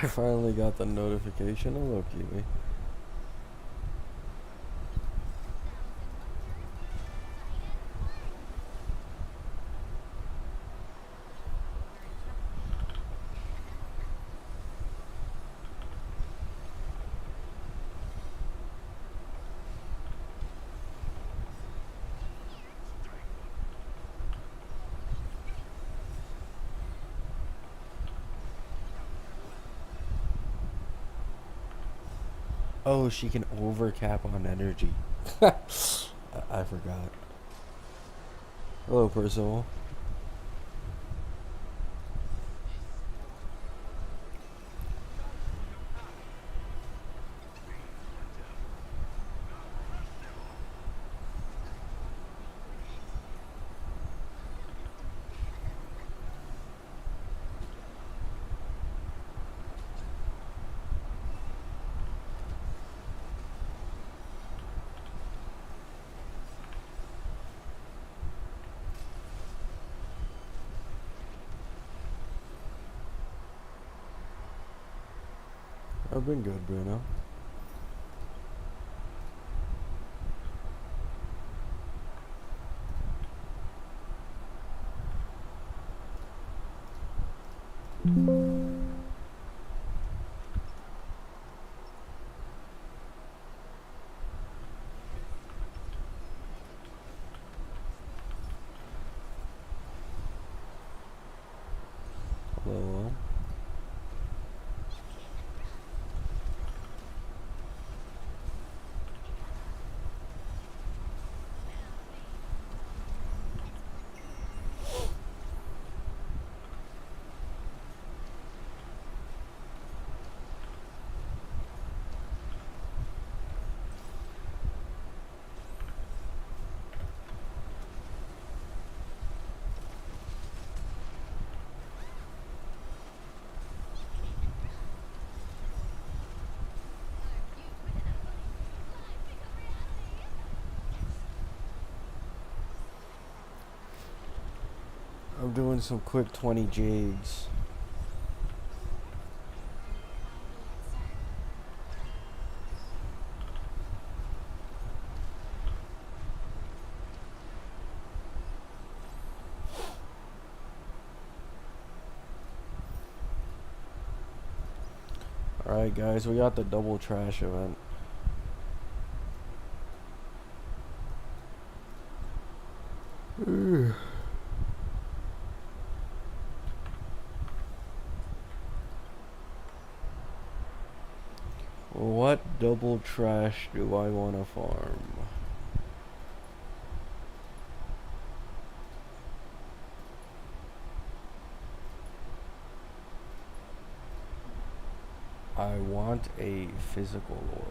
I finally got the notification. Hello, Kiwi. Oh, she can overcap on energy. I forgot. Hello, Percival. I've been good, Bruno. Hello. I'm doing some quick 20 jades. Alright, guys, we got the double trash event. What double trash do I want to farm? I want a physical orb.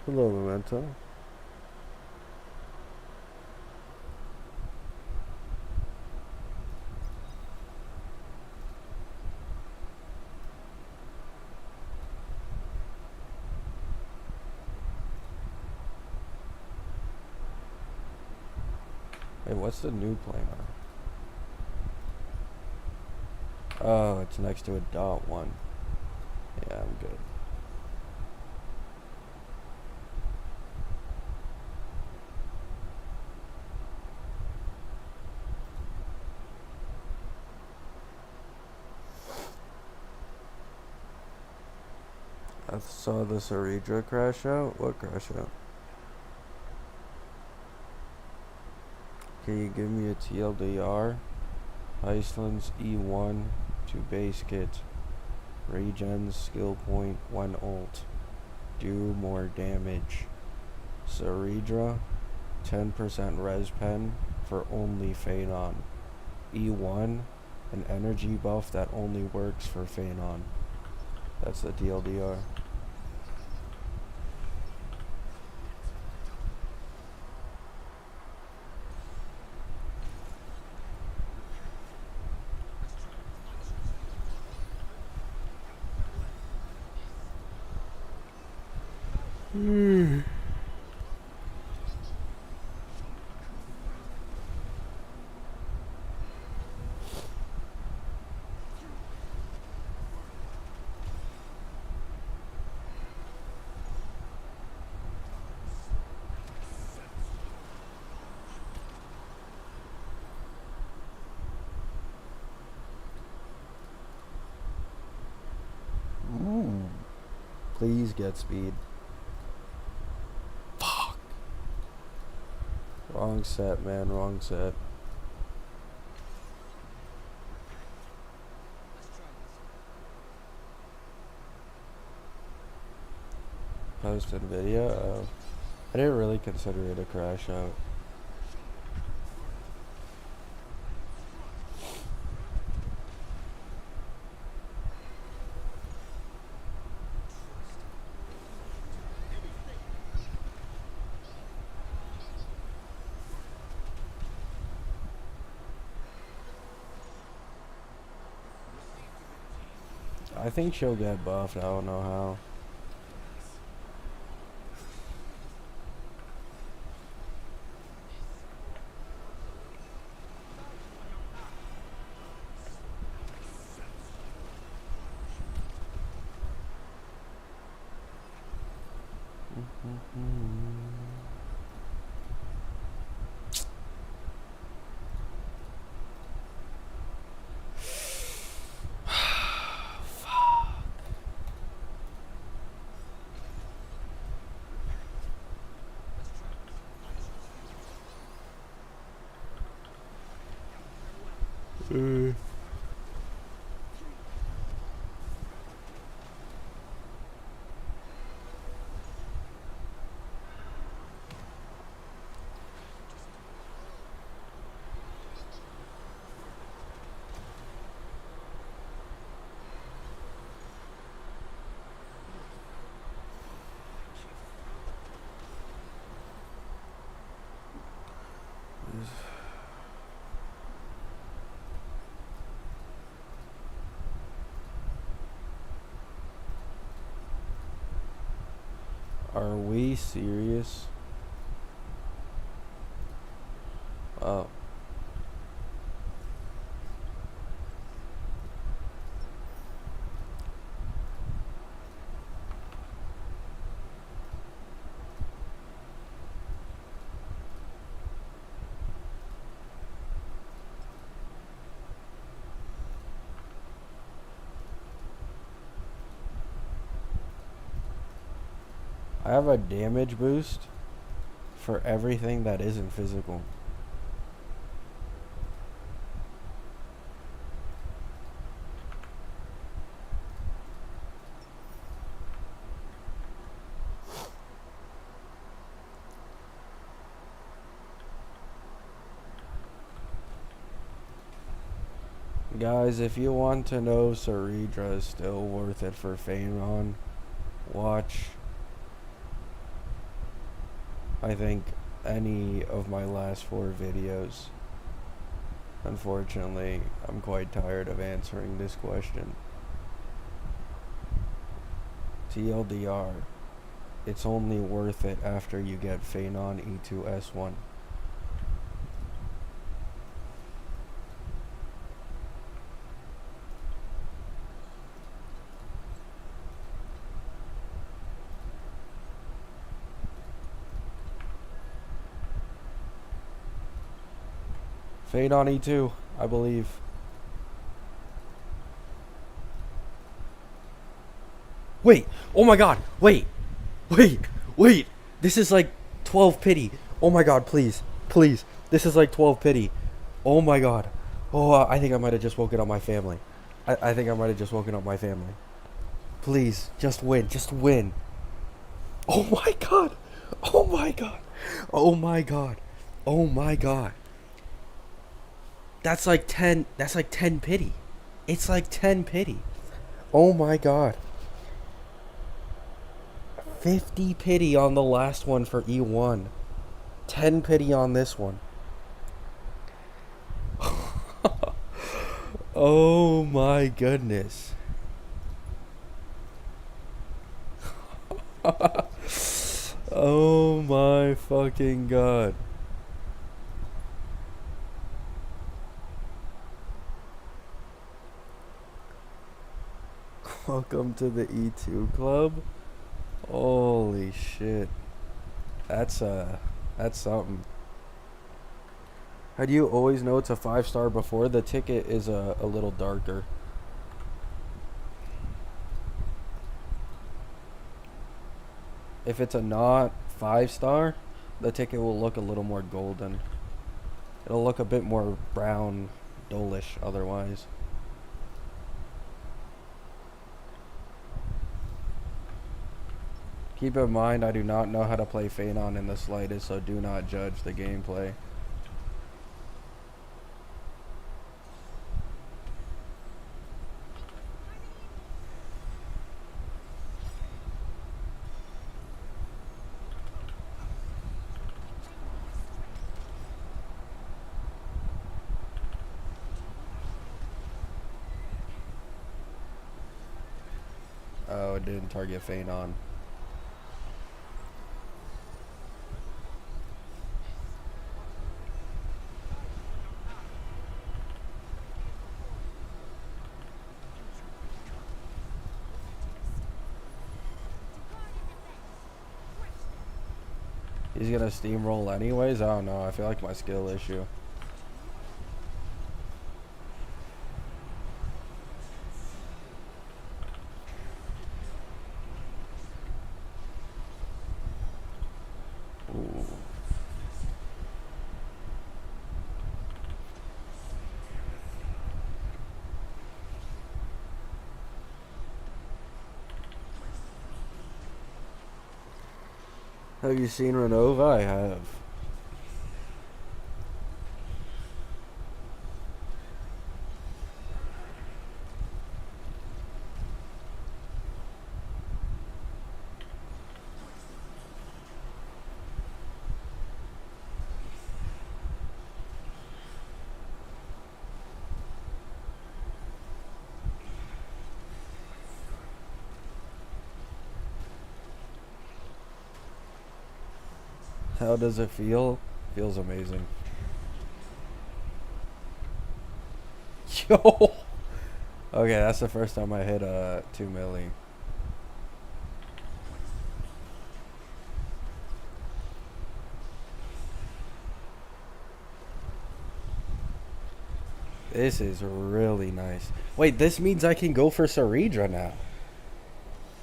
Hello, Memento. Hey, what's the new planner? Oh, it's next to a dot one. Yeah, I'm good. I saw the Cedra crash out. What crash out? Can you give me a TLDR? Iceland's E1 to base kit. Regen's skill point 1 ult. Do more damage. Cedra 10% res pen for only Fenon. E1 an energy buff that only works for Fenon. That's the TLDR. Please get speed. Fuck. Wrong set, man. Wrong set. Post NVIDIA. I didn't really consider it a crash out. I think she'll get buffed. I don't know how. Are we serious? Oh. I have a damage boost for everything that isn't physical. Guys, if you want to know Cedra is still worth it for Fenon, watch, I think, any of my last 4 videos. Unfortunately, I'm quite tired of answering this question. TLDR, it's only worth it after you get Fenon E2S1. Fenon E2, I believe. Wait! Oh my god! Wait! Wait! This is like 12 pity. Oh my god, please. Please. This is like 12 pity. Oh my god. Oh, I think I might have just woken up my family. I think I might have just woken up my family. Please, just win. Just win. Oh my god! Oh my god! Oh my god! Oh my god! That's like 10 pity. It's like 10 pity. Oh my god. 50 pity on the last one for E1. 10 pity on this one. Oh my goodness. Oh my fucking god. Welcome to the E2 club. Holy shit. That's something. How do you always know it's a 5-star before? The ticket is a little darker. If it's a not 5-star, the ticket will look a little more golden. It'll look a bit more brown, dullish otherwise. Keep in mind, I do not know how to play Fenon in the slightest, so do not judge the gameplay. Oh, it didn't target Fenon. He's gonna steamroll anyways? I don't know. I feel like my skill issue. Ooh. Have you seen Renova? I have. How does it feel? Feels amazing. Yo! Okay, that's the first time I hit 2 milli. This is really nice. Wait, this means I can go for Cedra now.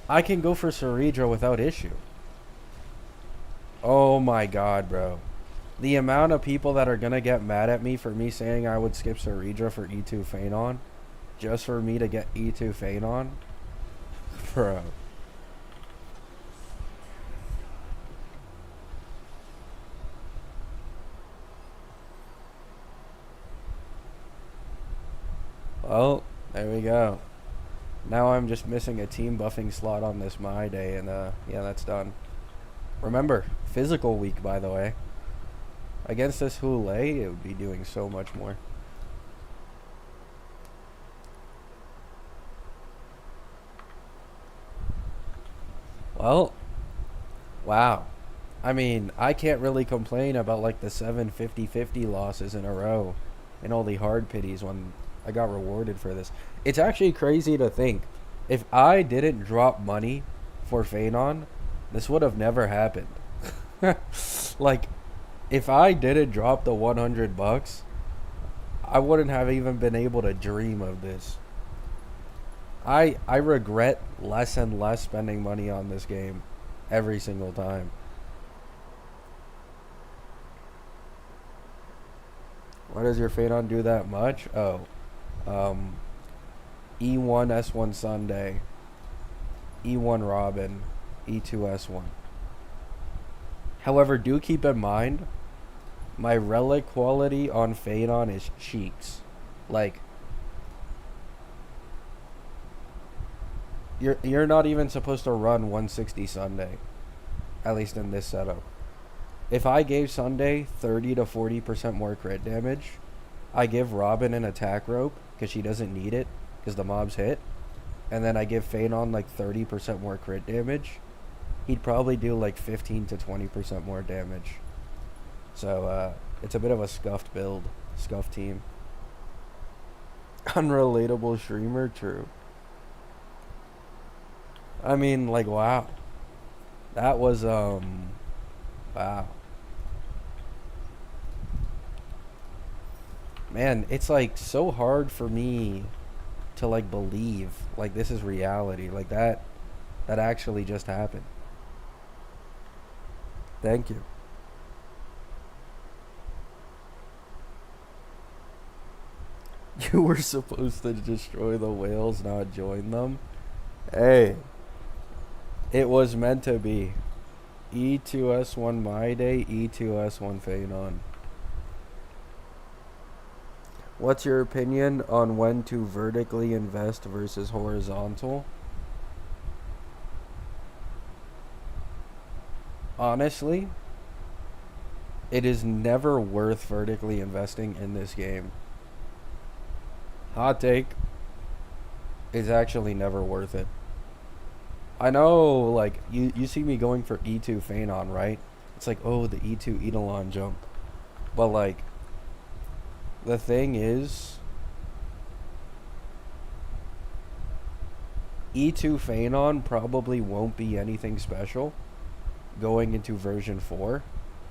I can go for Cedra without issue. Oh my god, bro. The amount of people that are gonna get mad at me for me saying I would skip Cedra for E2 Fenon, just for me to get E2 Fenon, bro. Well, there we go. Now I'm just missing a team buffing slot on this my day, and yeah, that's done. Remember, physical week, by the way. Against this Hule, it would be doing so much more. Well, wow. I mean, I can't really complain about like the 7 50-50 losses in a row and all the hard pities when I got rewarded for this. It's actually crazy to think. If I didn't drop money for Fenon, this would have never happened. Like, if I didn't drop the 100 bucks, I wouldn't have even been able to dream of this. I regret less and less spending money on this game every single time. Why does your Fenon do that much? Oh. E1 S1 Sunday, E1 Robin, E2 S1. However, do keep in mind, my relic quality on Fenon is cheeks. Like, you're not even supposed to run 160 Sunday, at least in this setup. If I gave Sunday 30 to 40% more crit damage, I give Robin an attack rope because she doesn't need it because the mobs hit, and then I give Fenon like 30% more crit damage, he'd probably do like 15 to 20% more damage. So it's a bit of a scuffed build, scuffed team. Unrelatable streamer, true. I mean, like, wow. That was wow. Man, it's like so hard for me to like believe like this is reality, like that actually just happened. Thank you. You were supposed to destroy the whales, not join them. Hey, it was meant to be. E2S1 my day, E2S1 Fenon. What's your opinion on when to vertically invest versus horizontal? Honestly, it is never worth vertically investing in this game. Hot take, is actually never worth it. I know, like, you see me going for E2 Fenon, right? It's like, oh, the E2 Eidolon jump. But, like, the thing is, E2 Fenon probably won't be anything special going into version 4.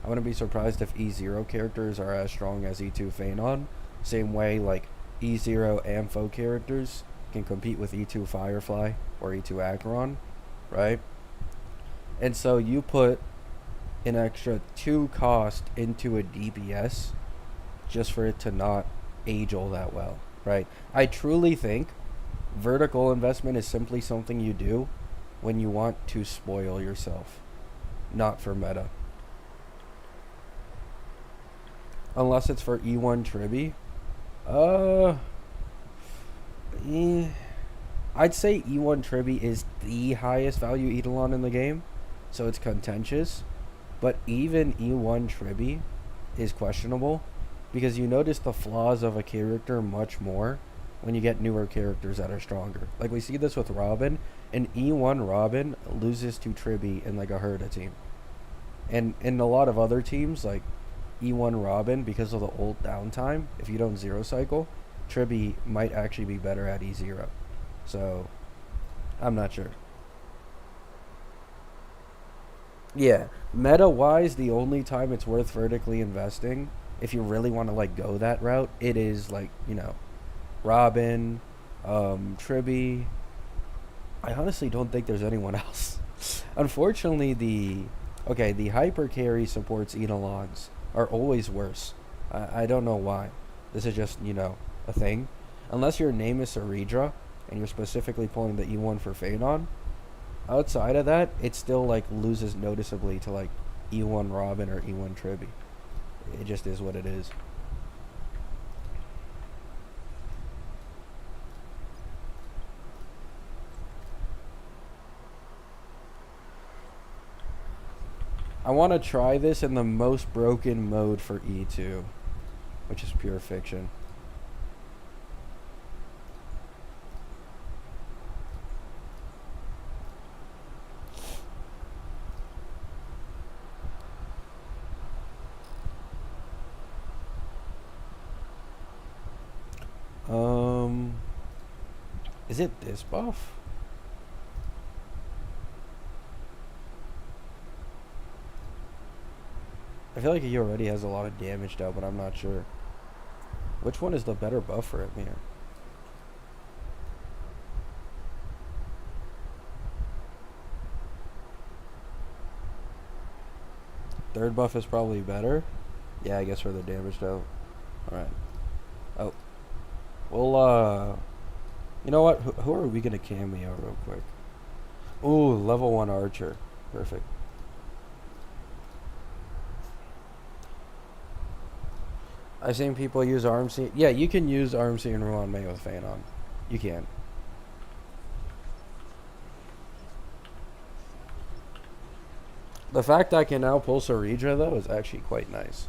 I wouldn't be surprised if E0 characters are as strong as E2 Fenon. Same way, like, E0 Ampho characters can compete with E2 Firefly or E2 Acheron, right? And so you put an extra 2 cost into a DPS just for it to not age all that well, right? I truly think vertical investment is simply something you do when you want to spoil yourself, not for meta. Unless it's for E1 Tribi. I'd say E1 Tribi is the highest value Eidolon in the game, so it's contentious. But even E1 Tribi is questionable because you notice the flaws of a character much more when you get newer characters that are stronger. Like we see this with Robin, and E1 Robin loses to Tribi in like a Herda team. And in a lot of other teams, like E1 Robin, because of the ult downtime, if you don't zero cycle, Tribi might actually be better at E0. So, I'm not sure. Yeah, meta-wise, the only time it's worth vertically investing, if you really want to, like, go that route, it is, like, Robin, Tribi. I honestly don't think there's anyone else. Unfortunately, the hyper carry supports Eidolons are always worse. I don't know why. This is just, a thing. Unless your name is Cedra and you're specifically pulling the E1 for Fenon, outside of that, it still, like, loses noticeably to, like, E1 Robin or E1 Tribi. It just is what it is. I want to try this in the most broken mode for E2, which is pure fiction. Is it this buff? I feel like he already has a lot of damage though, but I'm not sure. Which one is the better buff for him here? Third buff is probably better. Yeah, I guess for the damage though. Alright. Oh. Well, you know what? Who are we gonna cameo real quick? Ooh, level 1 archer. Perfect. I've seen people use Armsy. Yeah, you can use Armsy and Ruan Mei with Fenon. You can. The fact I can now pull Cedra though is actually quite nice.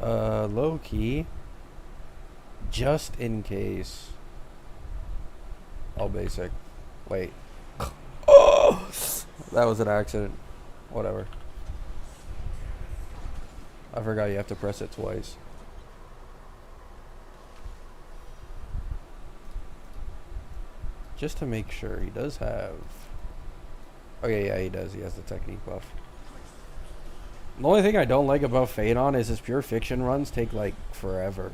Low key, just in case. All basic. Wait. Oh! That was an accident. Whatever. I forgot you have to press it twice. Just to make sure, he does have... Okay, yeah, he does. He has the technique buff. The only thing I don't like about Fenon is his pure fiction runs take, like, forever.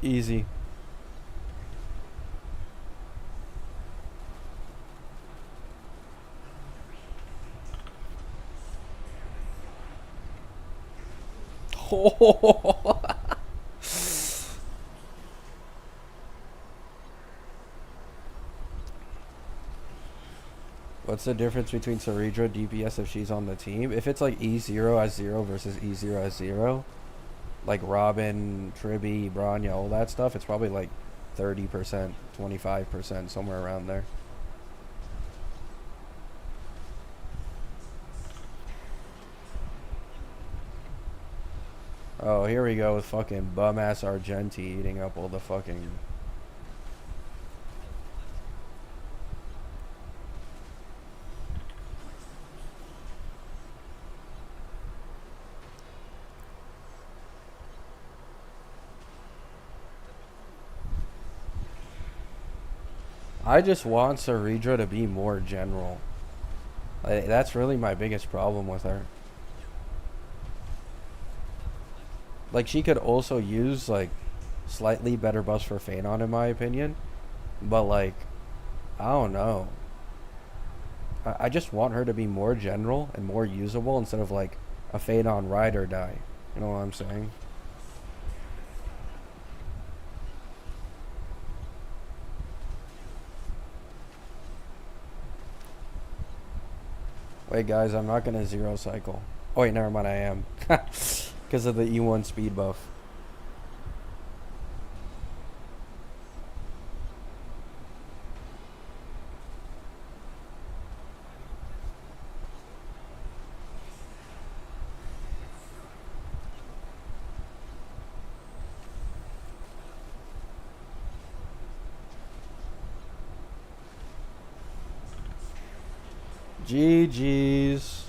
Easy. What's the difference between Cedra DPS if she's on the team? If it's like E0 as 0 versus E0 as 0, like Robin, Tribby, Bronya, all that stuff, it's probably like 30%, 25%, somewhere around there. Oh, here we go with fucking bum-ass Argenti eating up all the fucking... I just want Cedra to be more general. Like, that's really my biggest problem with her. Like, she could also use, like, slightly better buffs for Fenon, in my opinion. But, like, I don't know. I just want her to be more general and more usable instead of, like, a Fenon ride or die. You know what I'm saying? Wait, guys, I'm not going to zero cycle. Oh, wait, never mind, I am. Because of the E1 speed buff. GG's.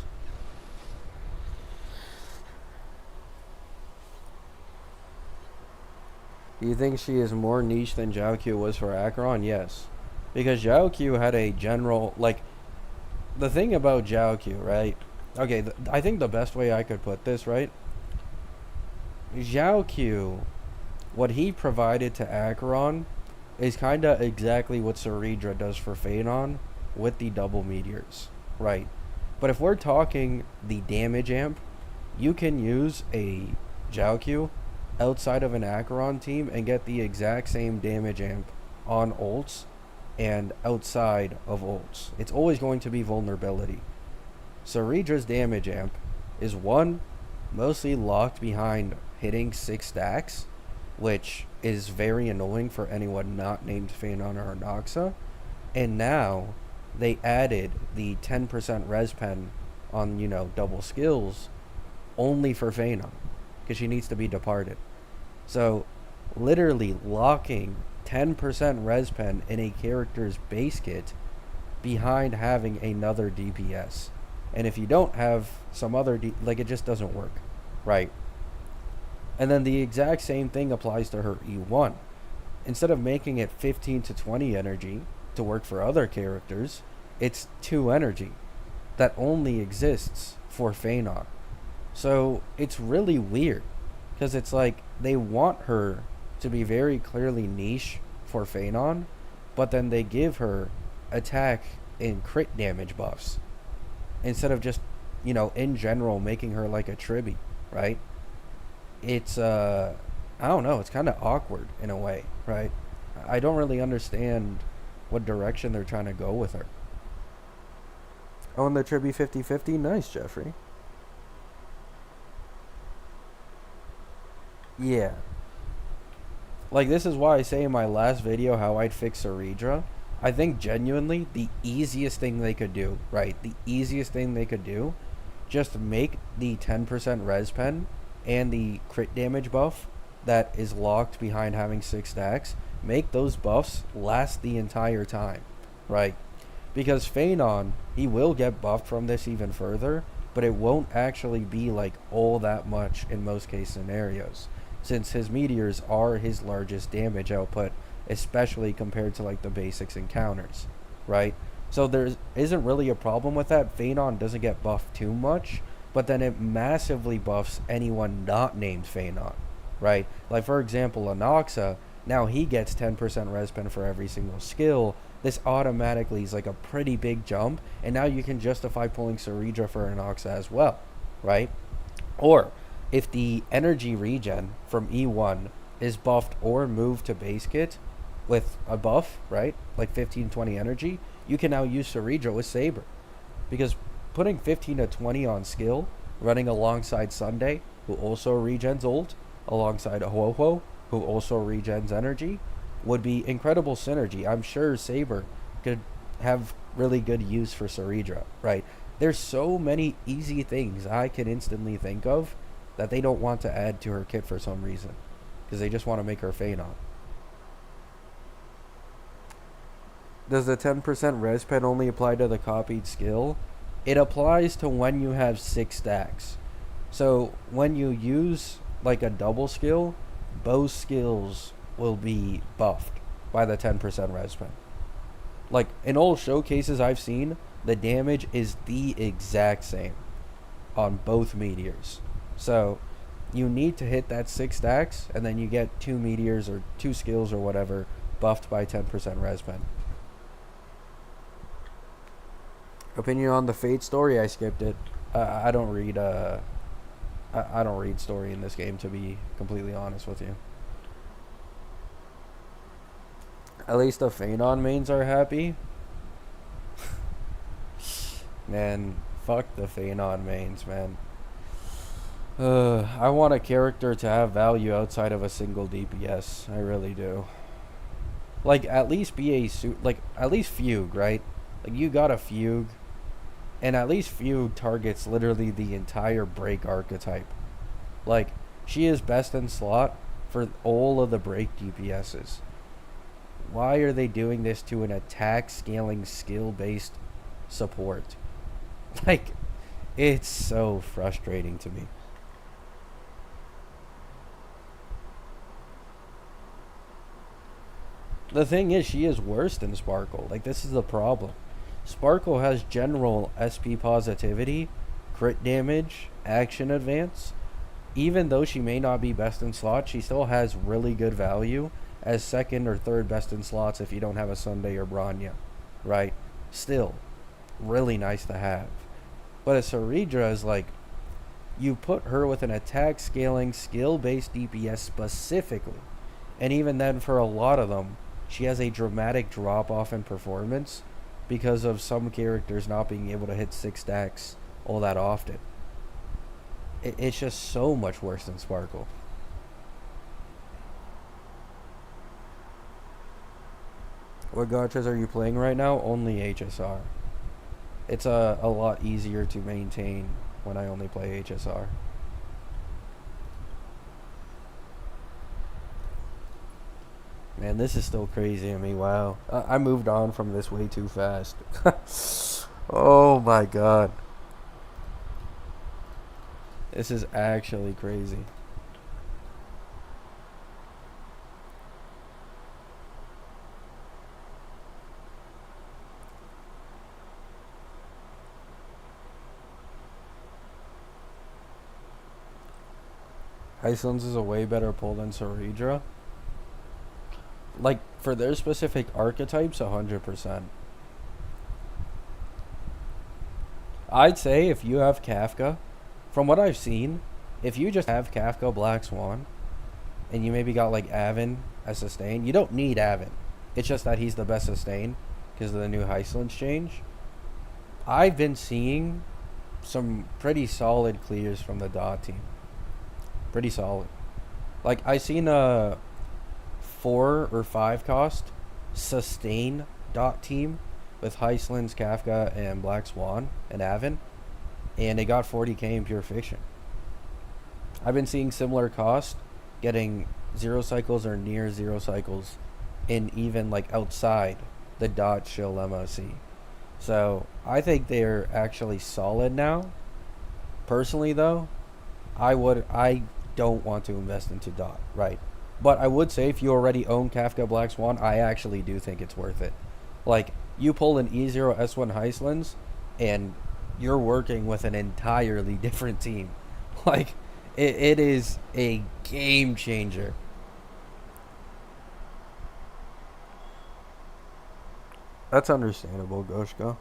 Do you think she is more niche than Q was for Acheron? Yes. Because Q had a general, like, the thing about Q, right? Okay, I think the best way I could put this, right? Q, what he provided to Acheron is kind of exactly what Cedra does for Fenon with the double meteors, right? But if we're talking the damage amp, you can use a Q outside of an Acheron team and get the exact same damage amp on ults and outside of ults. It's always going to be vulnerability. Cedra's damage amp is one, mostly locked behind hitting 6 stacks, which is very annoying for anyone not named Fenon or Noxa. And now they added the 10% res pen on, you know, double skills only for Fenon because she needs to be departed. So literally locking 10% res pen in a character's base kit behind having another DPS. And if you don't have some other like, it just doesn't work, right? And then the exact same thing applies to her E1. Instead of making it 15 to 20 energy to work for other characters, it's 2 energy that only exists for Fenon. So it's really weird because it's like they want her to be very clearly niche for Fenon, but then they give her attack and crit damage buffs instead of just, you know, in general making her like a Tribby, right? It's I I don't know, it's kind of awkward in a way, right? I don't really understand what direction they're trying to go with her. Oh, and the Tribby 50/50? Nice, Jeffrey. Yeah. Like, this is why I say in my last video how I'd fix Cedra. I think genuinely the easiest thing they could do, right? The easiest thing they could do, just make the 10% res pen and the crit damage buff that is locked behind having 6 stacks, make those buffs last the entire time, right? Because Fenon, he will get buffed from this even further, but it won't actually be like all that much in most case scenarios, since his meteors are his largest damage output, especially compared to like the basics encounters, right? So there isn't really a problem with that. Fenon doesn't get buffed too much, but then it massively buffs anyone not named Fenon, right? Like for example, Anoxa, now he gets 10% res pen for every single skill. This automatically is like a pretty big jump, and now you can justify pulling Cedra for Anoxa as well, right? Or if the energy regen from E1 is buffed or moved to base kit with a buff, right, like 15-20 energy, you can now use Cedra with Saber. Because putting 15 to 20 on skill, running alongside Sunday, who also regens ult, alongside Ho-Ho, who also regens energy, would be incredible synergy. I'm sure Saber could have really good use for Cedra, right? There's so many easy things I can instantly think of that they don't want to add to her kit for some reason, because they just want to make her Fenon. Does the 10% res pen only apply to the copied skill? It applies to when you have 6 stacks. So when you use like a double skill, both skills will be buffed by the 10% res pen. Like in all showcases I've seen, the damage is the exact same on both meteors. So you need to hit that 6 stacks, and then you get 2 meteors or 2 skills or whatever buffed by 10% res pen. Opinion on the Fate story? I skipped it. I don't read. I don't read story in this game, to be completely honest with you. At least the Fenon mains are happy. Man, fuck the Fenon mains, man. I want a character to have value outside of a single DPS. I really do. Like, at least be a at least Fugue, right? Like, you got a Fugue, and at least Fugue targets literally the entire break archetype. Like, she is best in slot for all of the break DPSs. Why are they doing this to an attack scaling skill based support? Like, it's so frustrating to me. The thing is, she is worse than Sparkle. Like, this is the problem. Sparkle has general SP positivity, crit damage, action advance. Even though she may not be best in slot, she still has really good value as second or third best in slots if you don't have a Sunday or Branya, right? Still, really nice to have. But a Cedra is like, you put her with an attack scaling skill-based DPS specifically, and even then for a lot of them, she has a dramatic drop-off in performance because of some characters not being able to hit 6 stacks all that often. It's just so much worse than Sparkle. What gachas are you playing right now? Only HSR. It's a lot easier to maintain when I only play HSR. Man, this is still crazy to me. Wow. I moved on from this way too fast. Oh my god. This is actually crazy. Icelands is a way better pull than Cedra. Like, for their specific archetypes, 100%. I'd say if you have Kafka, from what I've seen, if you just have Kafka Black Swan, and you maybe got like Avon as sustain, you don't need Avon. It's just that he's the best sustain because of the new Heislands change. I've been seeing some pretty solid clears from the Dot team. Pretty solid. Like, I seen a 4 or 5 cost sustain Dot team with Heislands, Kafka, and Black Swan and Avon, and it got 40k in pure fiction. I've been seeing similar cost getting 0 cycles or near 0 cycles in even like outside the Dot Shill MOC. So I think they're actually solid now. Personally though, I don't want to invest into Dot, right? But I would say if you already own Kafka Black Swan, I actually do think it's worth it. Like, you pull an E0 S1 Heislands and you're working with an entirely different team. Like, it is a game changer. That's understandable, Goshka.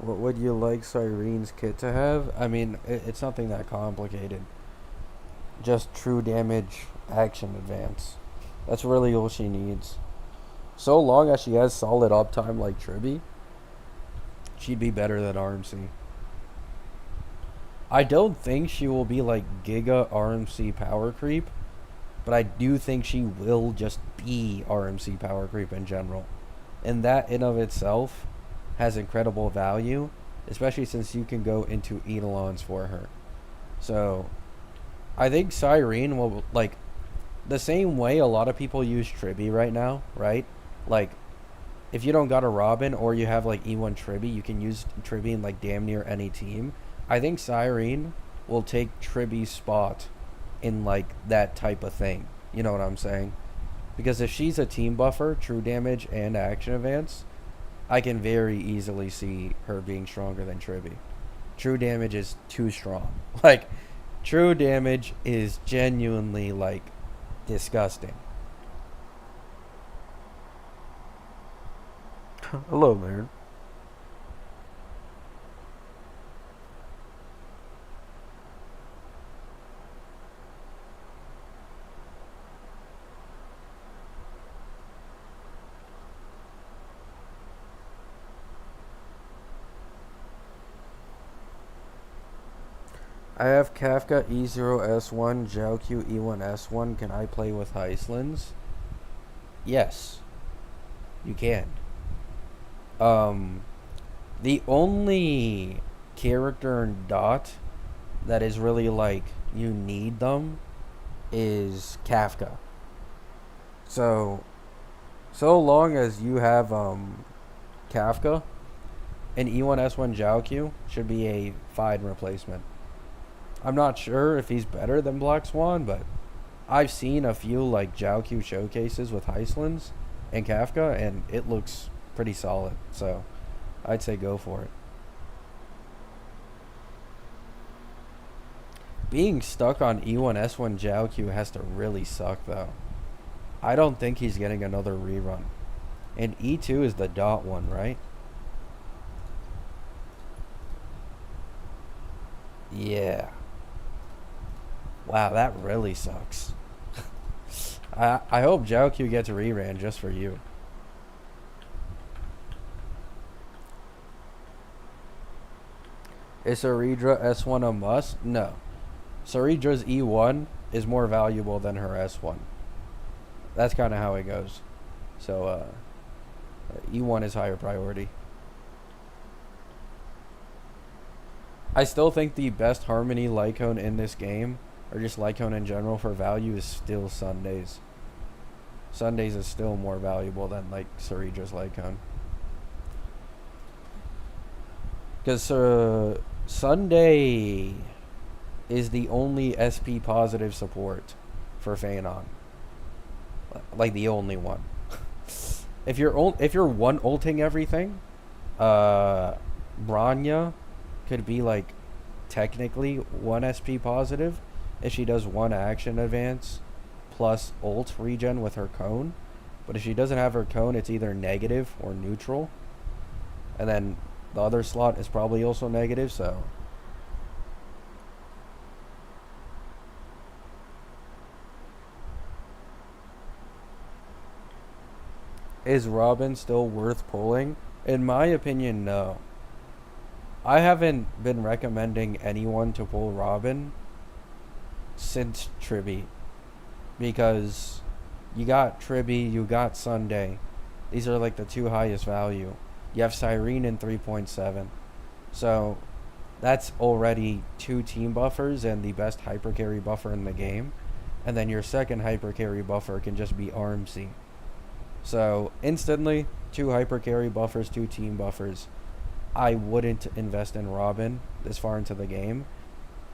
What would you like Cyrene's kit to have? I mean, it's nothing that complicated. Just true damage, action advance. That's really all she needs. So long as she has solid uptime like Tribby, she'd be better than RMC. I don't think she will be like Giga RMC power creep, but I do think she will just be RMC power creep in general. And that in of itself has incredible value, especially since you can go into Eidolons for her. So I think Cyrene will, like, the same way a lot of people use Tribby right now, right? Like, if you don't got a Robin or you have like E1 Tribby, you can use Tribby in like damn near any team. I think Cyrene will take Tribby's spot in like that type of thing. You know what I'm saying? Because if she's a team buffer, true damage and action advance, I can very easily see her being stronger than Tribby. True damage is too strong. Like, true damage is genuinely like disgusting. Hello, man. I have Kafka E0S1, Jiaoqiu E1S1. Can I play with Heislands? Yes, you can. The only character in Dot that is really like you need them is Kafka. So long as you have Kafka, an E1S1 Jiaoqiu should be a fine replacement. I'm not sure if he's better than Black Swan, but I've seen a few like Jiaoqiu showcases with Heislands and Kafka, and it looks pretty solid. So I'd say go for it. Being stuck on E1S1 Jiaoqiu has to really suck, though. I don't think he's getting another rerun. And E2 is the Dot one, right? Yeah. Wow, that really sucks. I hope Jiaoqiu gets reran just for you. Is Cedra S1 a must? No. Cedra's E1 is more valuable than her S1. That's kind of how it goes. So, E1 is higher priority. I still think the best Harmony Lycone in this game, or just Lycone in general for value, is still Sundays. Sundays is still more valuable than like Cedra's Lycone. Because Sunday is the only SP positive support for Fenon. Like the only one. if you're one ulting everything, uh, Branya could be like technically 1 SP positive if she does 1 action advance plus ult regen with her cone. But if she doesn't have her cone, it's either negative or neutral. And then the other slot is probably also negative, so. Is Robin still worth pulling? In my opinion, no. I haven't been recommending anyone to pull Robin since Tribby. Because you got Tribby, you got Sunday. These are like the 2 highest value. You have Cyrene in 3.7. So that's already 2 team buffers and the best hyper carry buffer in the game. And then your second hyper carry buffer can just be RMC. So instantly, 2 hyper carry buffers, 2 team buffers. I wouldn't invest in Robin this far into the game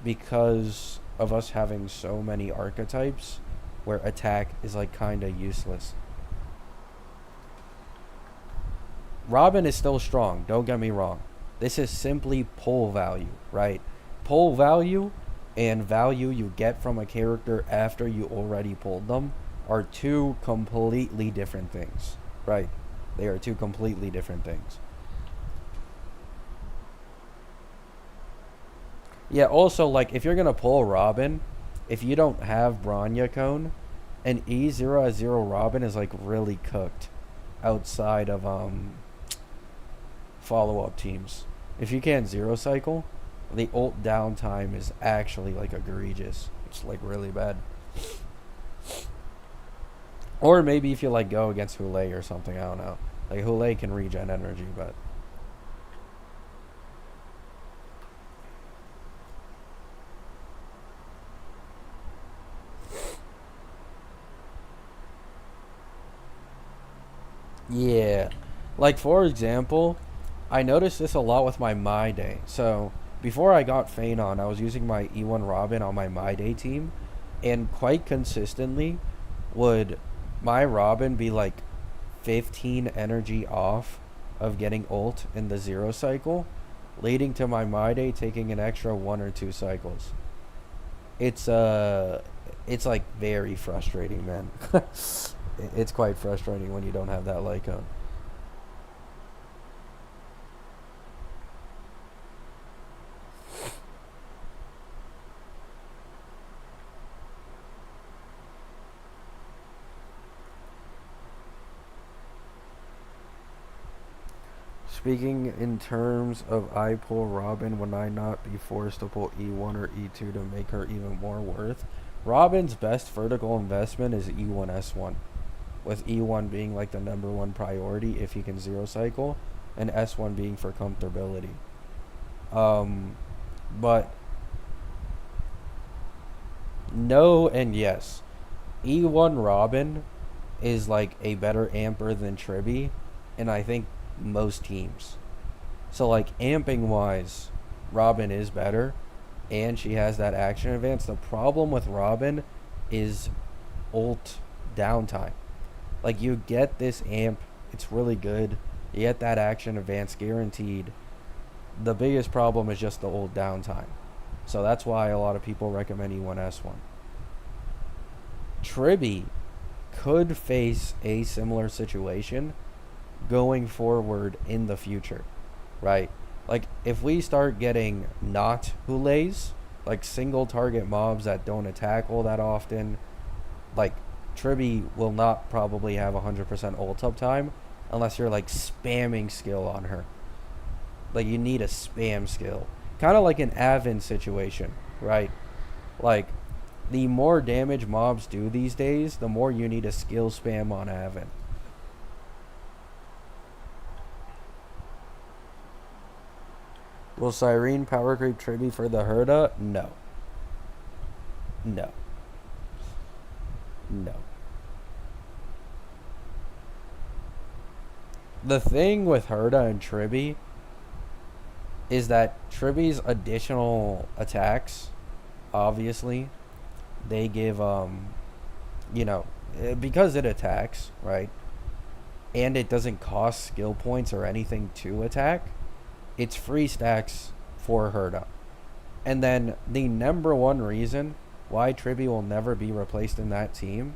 because of us having so many archetypes where attack is like kinda useless. Robin is still strong, don't get me wrong. This is simply pull value, right? Pull value and value you get from a character after you already pulled them are 2 completely different things, right? They are 2 completely different things. Yeah, also, like, if you're going to pull Robin, if you don't have Branya Cone, an E0 as 0 Robin is, like, really cooked outside of follow-up teams. If you can't 0 cycle, the ult downtime is actually, like, egregious. It's, like, really bad. Or maybe if you, like, go against Hule or something, I don't know. Like, Hule can regen energy, but... Yeah. Like, for example, I noticed this a lot with my Day. So, before I got Fenon, I was using my E1 Robin on my Day team, and quite consistently would my Robin be like 15 energy off of getting ult in the 0 cycle, leading to my Day taking an extra 1 or 2 cycles. It's like very frustrating, man. It's quite frustrating when you don't have that Lycone. Speaking in terms of I pull Robin, would I not be forced to pull E1 or E2 to make her even more worth? Robin's best vertical investment is E1 S1, with E1 being like the #1 priority if he can 0 cycle, and S1 being for comfortability. But no and yes. E1 Robin is like a better amper than Tribby, and I think most teams. So like amping wise, Robin is better, and she has that action advance. The problem with Robin is ult downtime. Like, you get this amp, it's really good. You get that action advance guaranteed. The biggest problem is just the ult downtime. So that's why a lot of people recommend E1S1. Tribby could face a similar situation going forward in the future, right? Like, if we start getting not Hules, like single target mobs that don't attack all that often, like, Tribby will not probably have 100% ult uptime unless you're like spamming skill on her. Like, you need a spam skill. Kind of like an Avin situation, right? Like, the more damage mobs do these days, the more you need a skill spam on Avin. Will Cyrene power creep Tribby for the Herda? No. No. No. The thing with Herda and Tribby is that Tribby's additional attacks, obviously, they give, you know, because it attacks, right? and it doesn't cost skill points or anything to attack, it's free stacks for Herda. And then the number one reason why Tribby will never be replaced in that team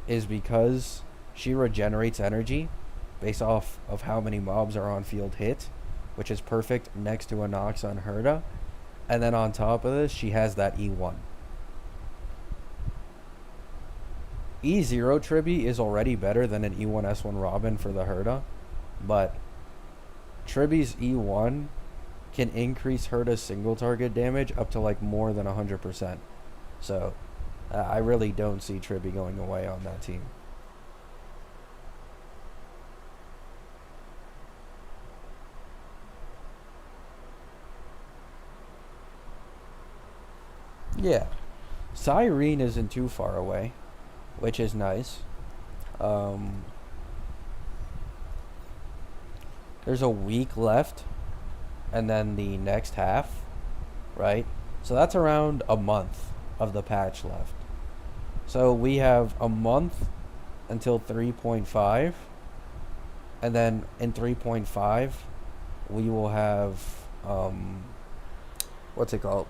is because she regenerates energy based off of how many mobs are on field hit, which is perfect next to a Nox on Herda. And then on top of this, she has that E1. E0 Tribby is already better than an E1 S1 Robin for the Herda, but Tribby's E1 can increase Herda's single target damage up to like more than 100%. So I really don't see Tribby going away on that team. Yeah, Cyrene isn't too far away, which is nice. There's a week left, and then the next half, right? So that's around a month of the patch left. So we have a month until 3.5, and then in 3.5, we will have, what's it called?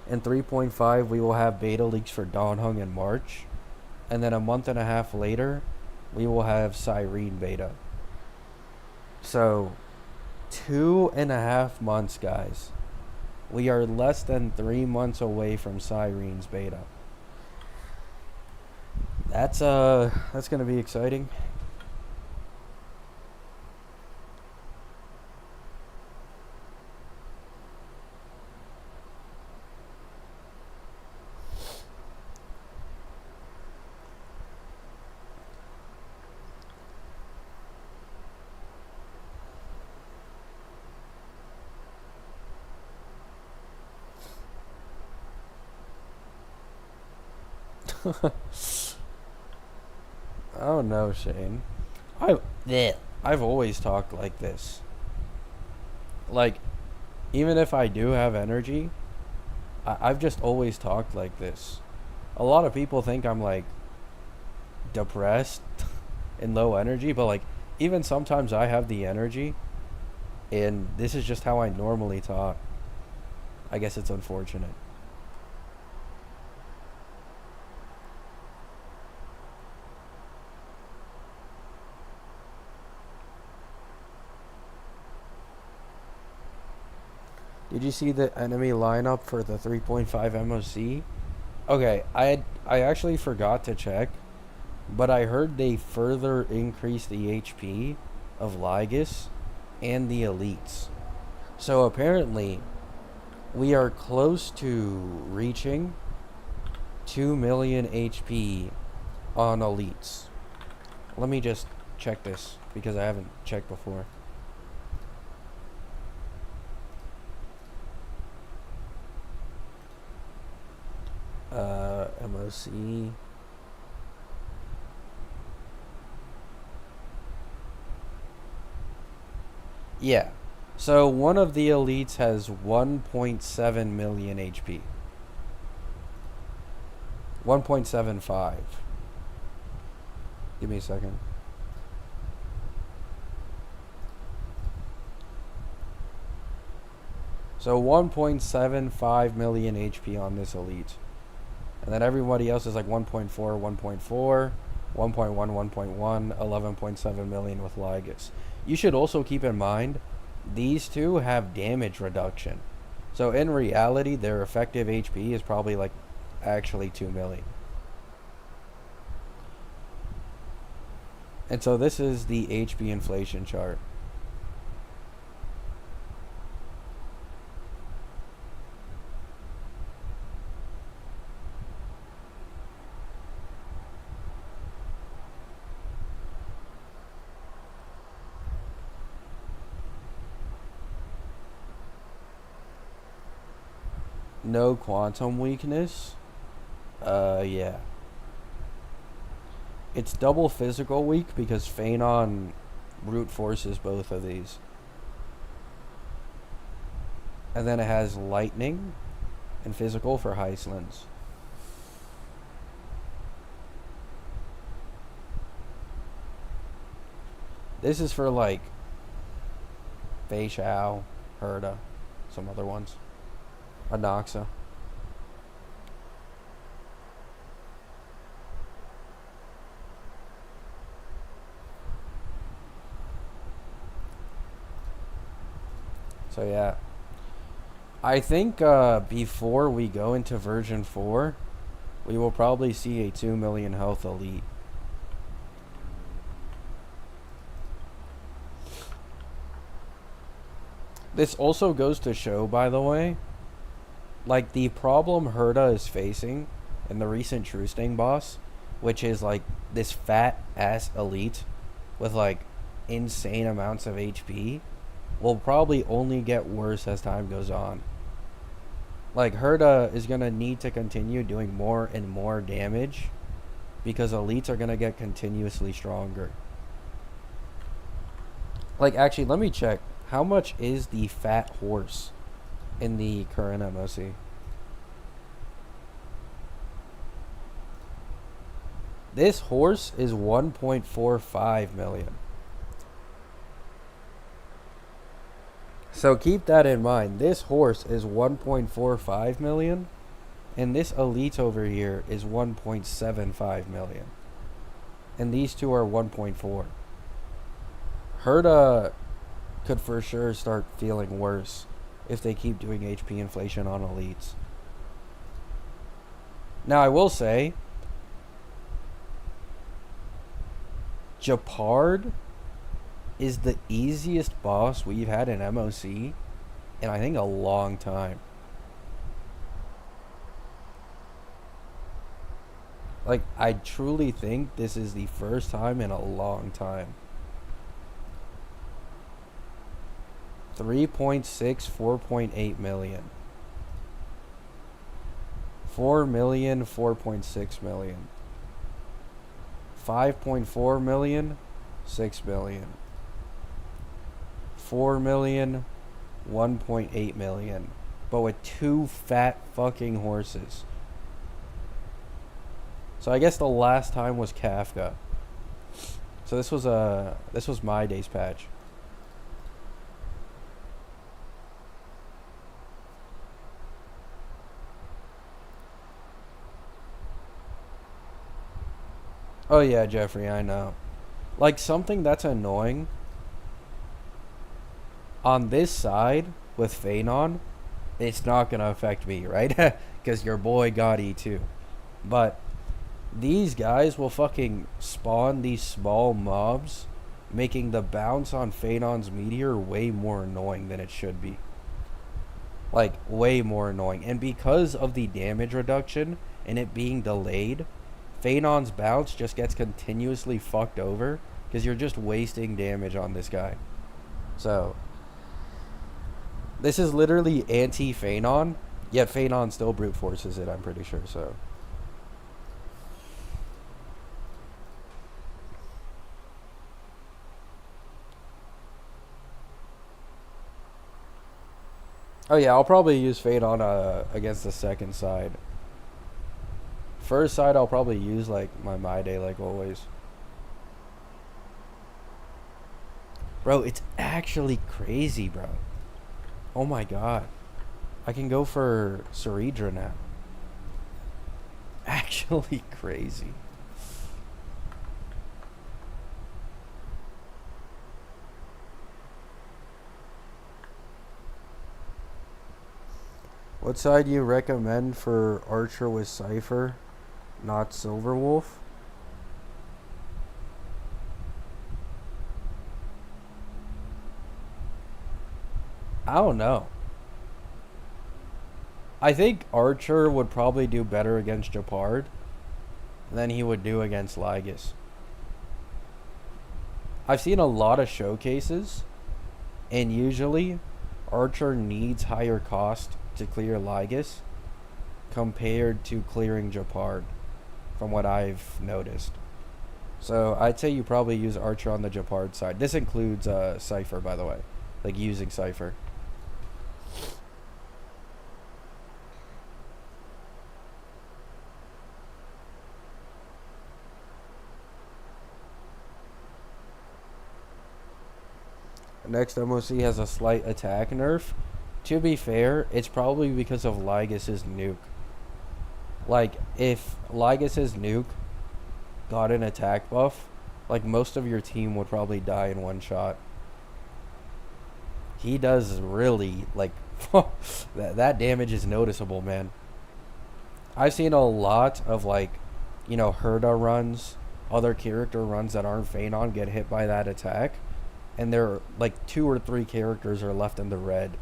In 3.5, we will have beta leaks for Dawnhung in March. And then a month and a half later, we will have Cyrene beta. So, 2.5 months, guys. We are less than 3 months away from Cyrene's beta. That's gonna be exciting. Oh no, Shane. I've always talked like this. Like, even if I do have energy, I've just always talked like this. A lot of people think I'm like depressed and low energy, but like even sometimes I have the energy, and this is just how I normally talk. I guess it's unfortunate. Did you see the enemy lineup for the 3.5 MOC? Okay, I actually forgot to check, but I heard they further increased the HP of Lygus and the elites. So apparently, we are close to reaching 2 million HP on elites. Let me just check this because I haven't checked before. MOC. Yeah. So one of the elites has 1.7 million HP. 1.75. Give me a second. So 1.75 million HP on this elite. And then everybody else is like 1.4, 1.4, 1.1, 1.1, 11.7 million with Lygus. You should also keep in mind, these two have damage reduction. So in reality, their effective HP is probably like actually 2 million. And so this is the HP inflation chart. No quantum weakness. Yeah. It's double physical weak because Fenon brute forces both of these. And then it has lightning and physical for Heislands. This is for like Fei Shao, Herda, some other ones. Anoxa. So yeah. I think before we go into version 4, we will probably see a 2 million health elite. This also goes to show, by the way, like the problem Herda is facing in the recent True Sting boss, which is like this fat ass elite with like insane amounts of HP, will probably only get worse as time goes on. Like Herda is gonna need to continue doing more and more damage because elites are gonna get continuously stronger. Like actually, let me check. How much is the fat horse in the current MOC? This horse is 1.45 million. So keep that in mind. This horse is 1.45 million, and this elite over here is 1.75 million. And these two are 1.4. Herda could for sure start feeling worse if they keep doing HP inflation on elites. Now I will say, Japard is the easiest boss we've had in MOC in I think a long time. Like, I truly think this is the first time in a long time. 3.6, 4.8 million. 4 million, 4.6 million. 5.4 million, 6 million. 4 million, 1.8 million. But with two fat fucking horses. So I guess the last time was Kafka. So this was my day's patch. Oh yeah, Jeffrey, I know. Like something that's annoying on this side with Fenon, it's not gonna affect me, right? Because your boy got E2. But these guys will fucking spawn these small mobs, making the bounce on Fenon's meteor way more annoying than it should be. Like, way more annoying. And because of the damage reduction and it being delayed, Fenon's bounce just gets continuously fucked over because you're just wasting damage on this guy. So, this is literally anti-Fenon, yet Fenon still brute forces it, I'm pretty sure, so. Oh yeah, I'll probably use Fenon against the second side. First side, I'll probably use like my day, like always. Bro, it's actually crazy, bro. Oh my god. I can go for Cedra now. Actually crazy. What side do you recommend for Archer with Cypher, not Silverwolf? I don't know. I think Archer would probably do better against Japard than he would do against Lygus. I've seen a lot of showcases, and usually Archer needs higher cost to clear Lygus compared to clearing Japard, from what I've noticed. So I'd say you probably use Archer on the Japard side. This includes Cypher, by the way. Like using Cypher. Next MOC has a slight attack nerf. To be fair, it's probably because of Lygas's nuke. Like, if Lygas's nuke got an attack buff, like, most of your team would probably die in one shot. He does really, like, that damage is noticeable, man. I've seen a lot of, like, you know, Herda runs, other character runs that aren't Fenon get hit by that attack, and they're, like, 2 or 3 characters are left in the red.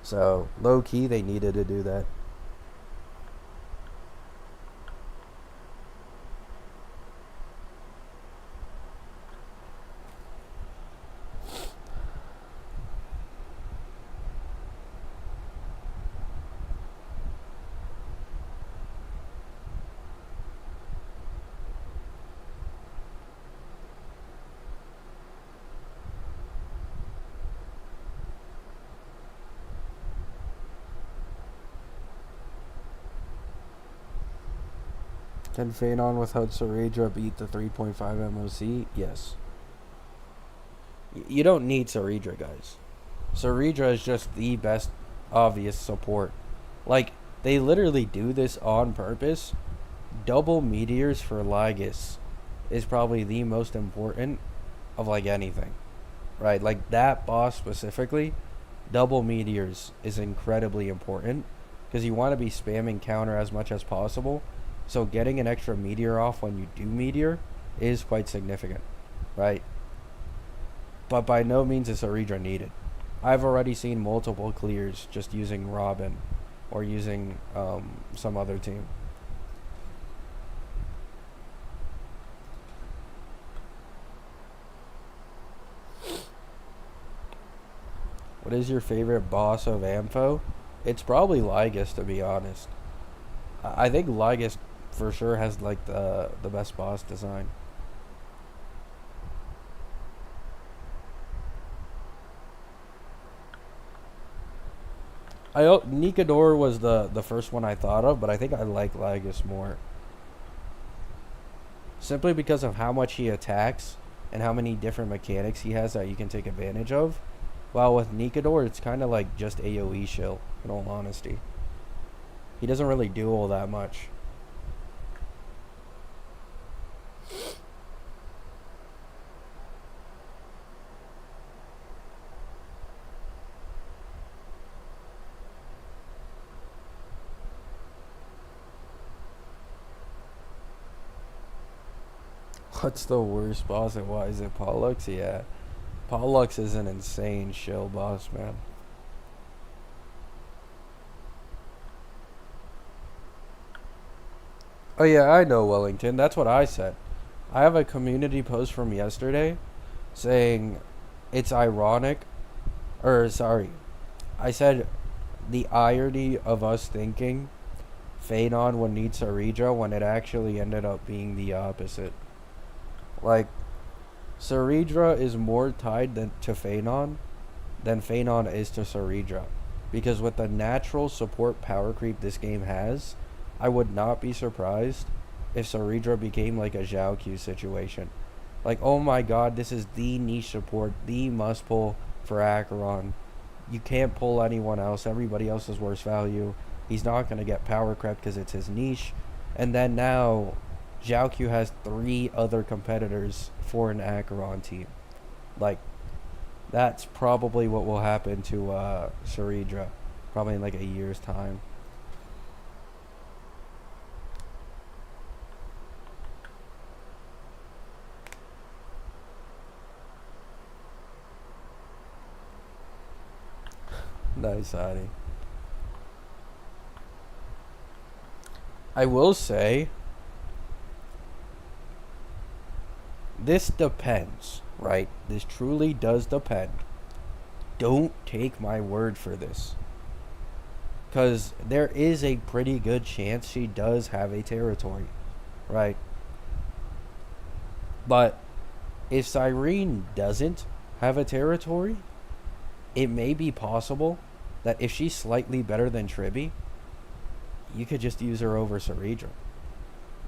So, low-key, they needed to do that. Can Fenon without Cedra beat the 3.5 MOC? Yes. You don't need Cedra, guys. Cedra is just the best obvious support. Like, they literally do this on purpose. Double meteors for Lygas is probably the most important of, like, anything. Right? Like, that boss specifically, double meteors is incredibly important because you want to be spamming counter as much as possible. So getting an extra meteor off when you do meteor is quite significant, right? But by no means is Cedra needed. I've already seen multiple clears just using Robin or using some other team. What is your favorite boss of Ampho? It's probably Lygas, to be honest. I think Lygas for sure has like the best boss design. Nikador was the first one I thought of, but I think I like Lygas more. Simply because of how much he attacks and how many different mechanics he has that you can take advantage of. While with Nikador, it's kind of like just AoE shill, in all honesty. He doesn't really do all that much. What's the worst boss and why is it Pollux? Yeah. Pollux is an insane shill boss, man. Oh yeah, I know, Wellington. That's what I said. I have a community post from yesterday saying it's ironic, or sorry, I said the irony of us thinking Fenon would need Cedra when it actually ended up being the opposite. Like, Cedra is more tied to Fenon than Fenon is to Cedra. Because with the natural support power creep this game has, I would not be surprised if Cedra became like a Zhao Q situation. Like, oh my god, this is the niche support, the must pull for Acheron. You can't pull anyone else. Everybody else is worse value. He's not going to get power crept because it's his niche. And then now, Zhao Q has 3 other competitors for an Acheron team. Like, that's probably what will happen to Cedra. Probably in like a year's time. Nice, Adi. I will say, this depends, right? This truly does depend. Don't take my word for this. Because there is a pretty good chance she does have a territory, right? But if Cyrene doesn't have a territory, it may be possible that if she's slightly better than Tribby, you could just use her over Cedra.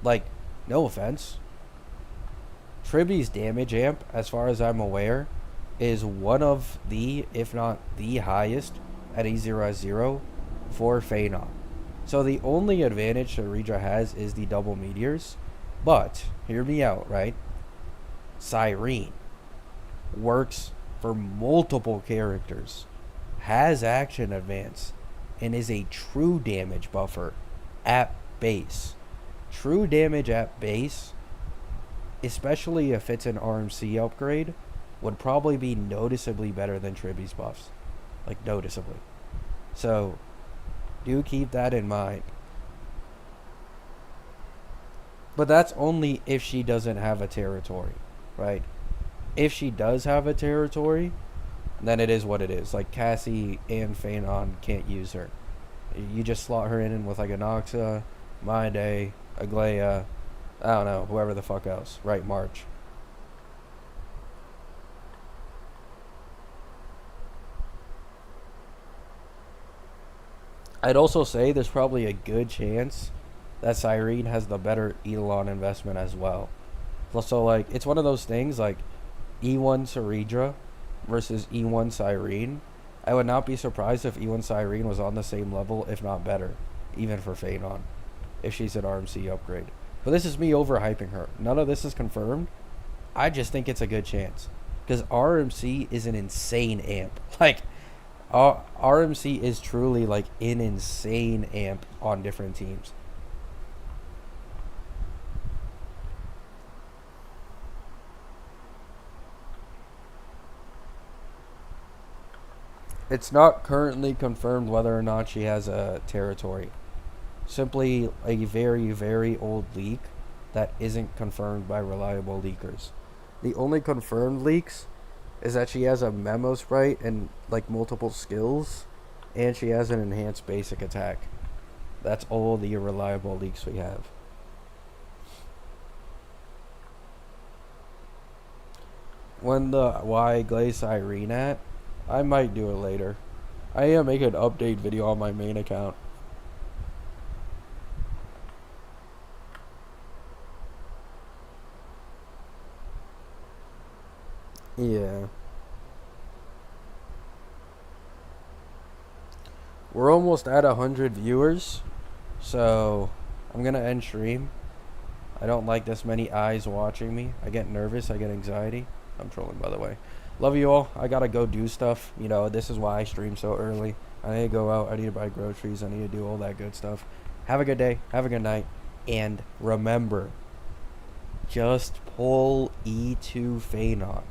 Like, no offense. Tribby's damage amp, as far as I'm aware, is one of the, if not the highest at E0S0 for Fenon. So the only advantage Cedra has is the double meteors. But, hear me out, right? Cyrene works for multiple characters, has action advance, and is a true damage buffer at base. True damage at base, especially if it's an RMC upgrade, would probably be noticeably better than Triby's buffs. Like, noticeably. So, do keep that in mind. But that's only if she doesn't have a territory, right? If she does have a territory, then it is what it is. Like, Cassie and Fenon can't use her. You just slot her in with like a Noxa, My Day, Aglaya, I don't know, whoever the fuck else. Right, March. I'd also say there's probably a good chance that Cyrene has the better Eidolon investment as well. So, like, it's one of those things, like, E1 Cedra versus E1 Cyrene. I would not be surprised if E1 Cyrene was on the same level, if not better, even for Fenon, if she's an RMC upgrade. But this is me overhyping her. None of this is confirmed. I just think it's a good chance. Because RMC is an insane amp. Like, RMC is truly, like, an insane amp on different teams. It's not currently confirmed whether or not she has a territory. Simply a very, very old leak that isn't confirmed by reliable leakers. The only confirmed leaks is that she has a memo sprite and like multiple skills, and she has an enhanced basic attack. That's all the reliable leaks we have. When the why glaze Irene at, I might do it later. I am making an update video on my main account. Yeah. We're almost at 100 viewers, so I'm gonna end stream. I don't like this many eyes watching me. I get nervous, I get anxiety. I'm trolling, by the way. Love you all. I gotta go do stuff. You know, this is why I stream so early. I need to go out, I need to buy groceries, I need to do all that good stuff. Have a good day, have a good night, and remember, just pull E2 Fenon.